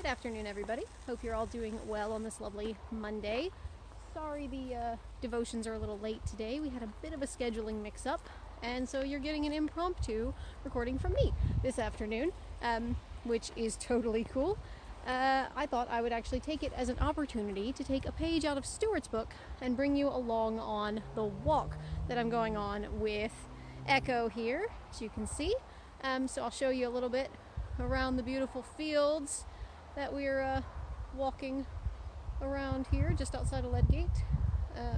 Good afternoon, everybody. Hope you're all doing well on this lovely Monday. Sorry the devotions are a little late today. We had a bit of a scheduling mix-up, and so you're getting an impromptu recording from me this afternoon, which is totally cool. I thought I would actually take it as an opportunity to take a page out of Stuart's book and bring you along on the walk that I'm going on with Echo here, as you can see. So I'll show you a little bit around the beautiful fields that we're walking around here just outside of Ledgate. I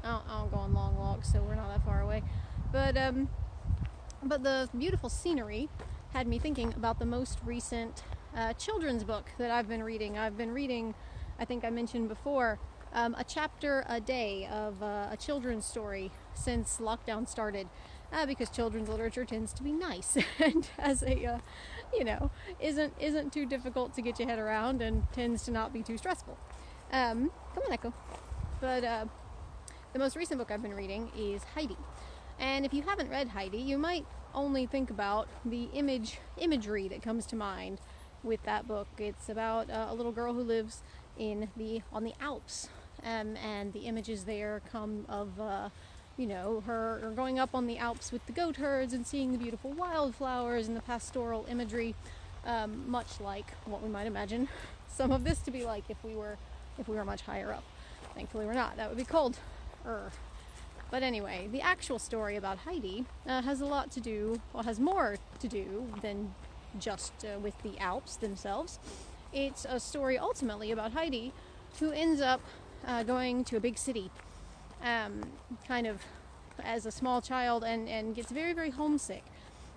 don't go on long walks, so we're not that far away. But the beautiful scenery had me thinking about the most recent children's book that I've been reading. I've been reading, I think I mentioned before, a chapter a day of a children's story since lockdown started. Because children's literature tends to be nice and has a, isn't too difficult to get your head around and tends to not be too stressful. Come on, Echo. But the most recent book I've been reading is Heidi. And if you haven't read Heidi, you might only think about the imagery that comes to mind with that book. It's about a little girl who lives on the Alps, and the images there come of her going up on the Alps with the goat herds and seeing the beautiful wildflowers and the pastoral imagery, much like what we might imagine some of this to be like if we were much higher up. Thankfully we're not. That would be cold. But anyway, the actual story about Heidi has more to do than just with the Alps themselves. It's a story ultimately about Heidi, who ends up going to a big city kind of as a small child and gets very, very homesick.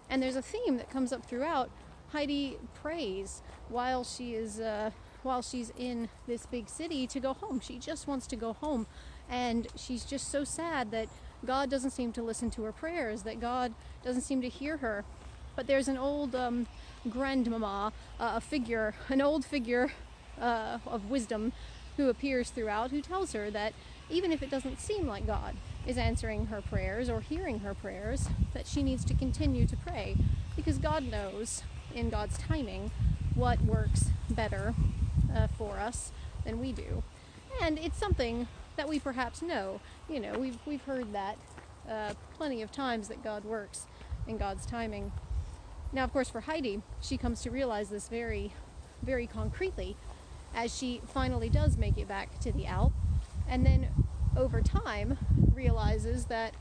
And there's a theme that comes up throughout. Heidi prays while she's in this big city to go home. She just wants to go home, and she's just so sad that God doesn't seem to listen to her prayers, that God doesn't seem to hear her. But there's an old grandmama, an old figure of wisdom who appears throughout, who tells her that even if it doesn't seem like God is answering her prayers or hearing her prayers, that she needs to continue to pray, because God knows in God's timing what works better for us than we do. And it's something that we perhaps know. We've heard that plenty of times, that God works in God's timing. Now, of course, for Heidi, she comes to realize this very, very concretely as she finally does make it back to the Alp, and then over time realizes that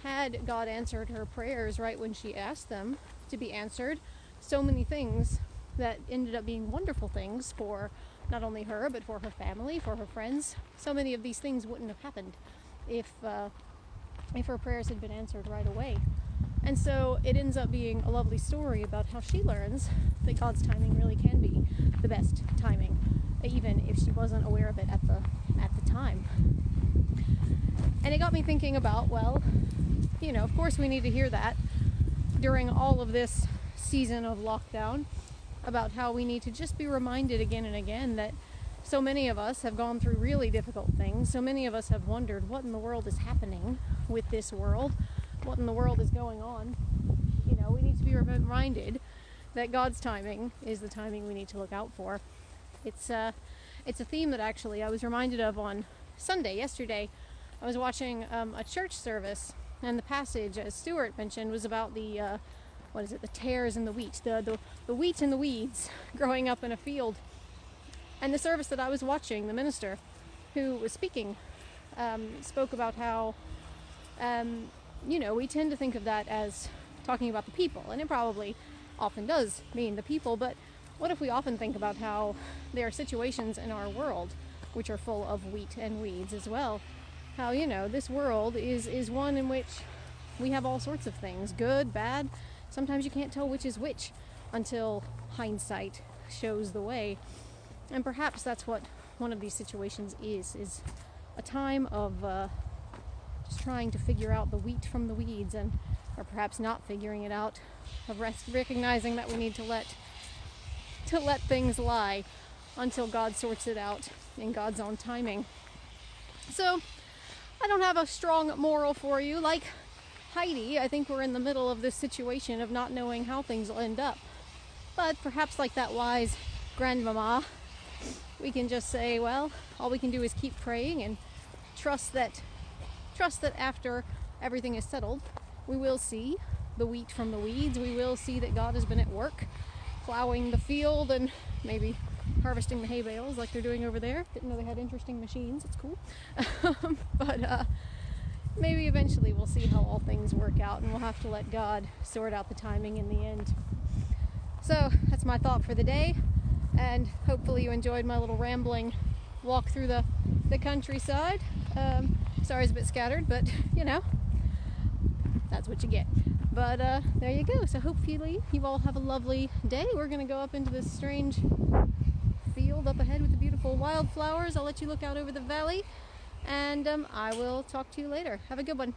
had God answered her prayers right when she asked them to be answered, so many things that ended up being wonderful things for not only her but for her family, for her friends, so many of these things wouldn't have happened if her prayers had been answered right away. And so it ends up being a lovely story about how she learns that God's timing really can be the best timing, even if she wasn't aware of it at the time. And it got me thinking about, of course we need to hear that during all of this season of lockdown, about how we need to just be reminded again and again that so many of us have gone through really difficult things. So many of us have wondered what in the world is happening with this world, what in the world is going on. We need to be reminded that God's timing is the timing we need to look out for. It's a theme that actually I was reminded of on Sunday, yesterday. I was watching a church service, and the passage, as Stuart mentioned, was about the tares in the wheat, the wheat and the weeds growing up in a field. And the service that I was watching, the minister who was speaking, spoke about how, we tend to think of that as talking about the people, and it probably often does mean the people, but what if we often think about how there are situations in our world which are full of wheat and weeds as well? How, this world is one in which we have all sorts of things, good, bad. Sometimes you can't tell which is which until hindsight shows the way. And perhaps that's what one of these situations is a time of just trying to figure out the wheat from the weeds, or perhaps not figuring it out, of recognizing that we need to let things lie until God sorts it out in God's own timing. So I don't have a strong moral for you. Like Heidi, I think we're in the middle of this situation of not knowing how things will end up. But perhaps like that wise grandmama, we can just say, well, all we can do is keep praying and trust that after everything is settled, we will see the wheat from the weeds. We will see that God has been at work plowing the field and maybe harvesting the hay bales like they're doing over there. Didn't know they had interesting machines. It's cool. But maybe eventually we'll see how all things work out, and we'll have to let God sort out the timing in the end. So that's my thought for the day, and hopefully you enjoyed my little rambling walk through the countryside. Sorry it's a bit scattered, but that's what you get. But there you go. So hopefully you all have a lovely day. We're going to go up into this strange field up ahead with the beautiful wildflowers. I'll let you look out over the valley, and I will talk to you later. Have a good one.